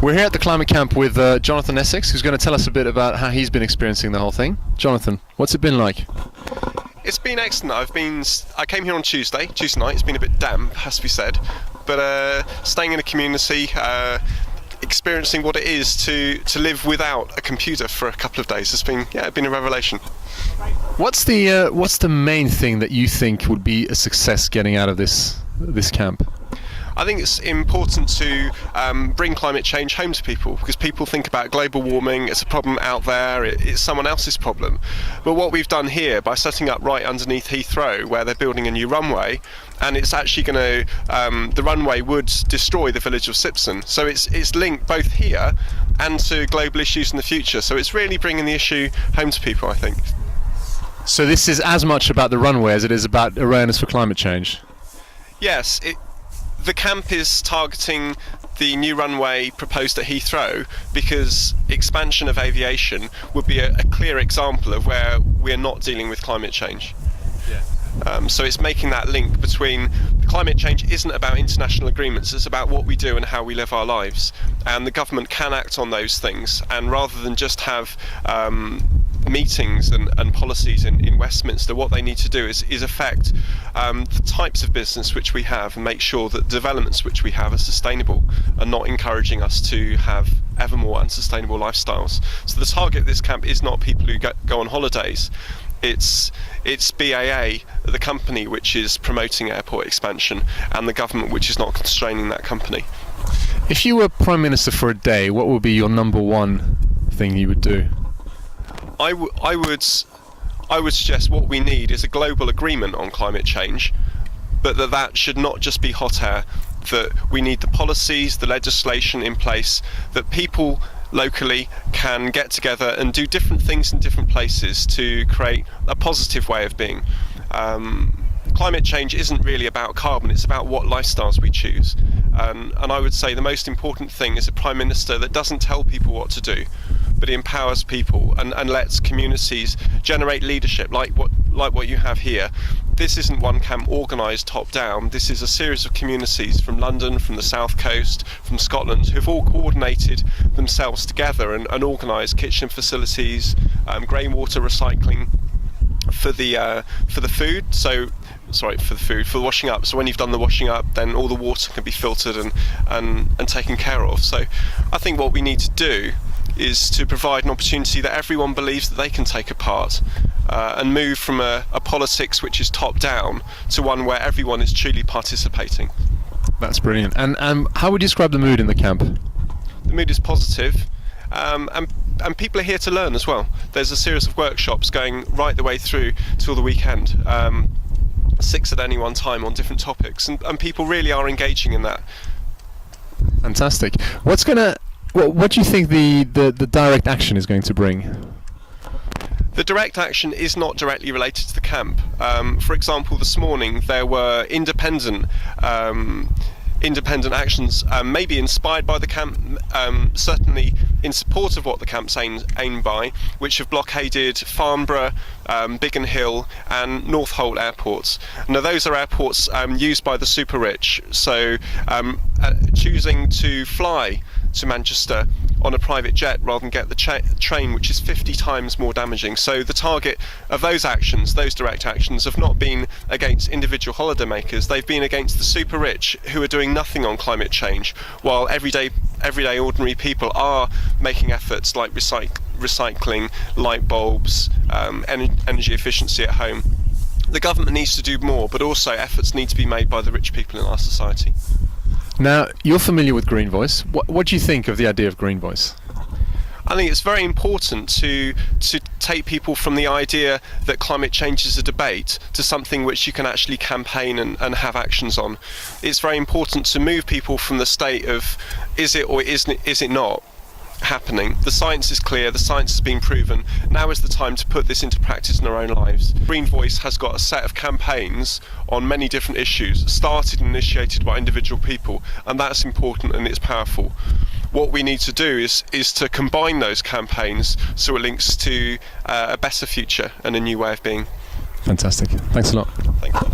We're here at the climate camp with Jonathan Essex, who's going to tell us a bit about how he's been experiencing the whole thing. Jonathan, what's it been like? It's been excellent. I came here on Tuesday night. It's been a bit damp, has to be said, but staying in a community, experiencing what it is to live without a computer for a couple of days. It's been a revelation. What's the main thing that you think would be a success getting out of this camp? I think it's important to bring climate change home to people, because people think about global warming, it's a problem out there, it's someone else's problem. But what we've done here, by setting up right underneath Heathrow, where they're building a new runway, and it's actually going to, the runway would destroy the village of Sipson. So it's linked both here and to global issues in the future. So it's really bringing the issue home to people, I think. So this is as much about the runway as it is about awareness for climate change? Yes. The camp is targeting the new runway proposed at Heathrow because expansion of aviation would be a clear example of where we're not dealing with climate change. Yeah. So it's making that link between climate change isn't about international agreements, it's about what we do and how we live our lives. And the government can act on those things, and rather than just have meetings and policies in Westminster, what they need to do is affect the types of business which we have and make sure that developments which we have are sustainable and not encouraging us to have ever more unsustainable lifestyles. So the target of this camp is not people who go on holidays. It's BAA, the company which is promoting airport expansion, and the government which is not constraining that company. If you were Prime Minister for a day, what would be your number one thing you would do? I would suggest what we need is a global agreement on climate change, but that should not just be hot air, that we need the policies, the legislation in place, that people locally can get together and do different things in different places to create a positive way of being. Climate change isn't really about carbon, it's about what lifestyles we choose. And I would say the most important thing is a Prime Minister that doesn't tell people what to do, but he empowers people and lets communities generate leadership like what you have here. This isn't one camp organised top down, this is a series of communities from London, from the South Coast, from Scotland, who've all coordinated themselves together and organised kitchen facilities, grey water recycling for the food. For the washing up. So when you've done the washing up, then all the water can be filtered and taken care of. So I think what we need to do is to provide an opportunity that everyone believes that they can take a part and move from a politics which is top down to one where everyone is truly participating. That's brilliant. And how would you describe the mood in the camp? The mood is positive. And people are here to learn as well. There's a series of workshops going right the way through till the weekend. 6 at any one time on different topics, and people really are engaging in that. Fantastic. What do you think the direct action is going to bring? The direct action is not directly related to the camp. For example, this morning there were independent actions, maybe inspired by the camp, certainly in support of what the camp's aimed by, which have blockaded Farnborough, Biggin Hill and North Holt airports. Now those are airports used by the super rich, so choosing to fly to Manchester on a private jet rather than get the train, which is 50 times more damaging. So the target of those actions, those direct actions, have not been against individual holidaymakers, they've been against the super rich who are doing nothing on climate change, while everyday ordinary people are making efforts like recycling, light bulbs, energy efficiency at home. The government needs to do more, but also efforts need to be made by the rich people in our society. Now, you're familiar with Green Voice. What do you think of the idea of Green Voice? I think it's very important to take people from the idea that climate change is a debate to something which you can actually campaign and have actions on. It's very important to move people from the state of is it or is it not happening. The science is clear, the science has been proven. Now is the time to put this into practice in our own lives. Green Voice has got a set of campaigns on many different issues, started and initiated by individual people, and that's important and it's powerful. What we need to do is to combine those campaigns so it links to a better future and a new way of being. Fantastic. Thanks a lot. Thank you.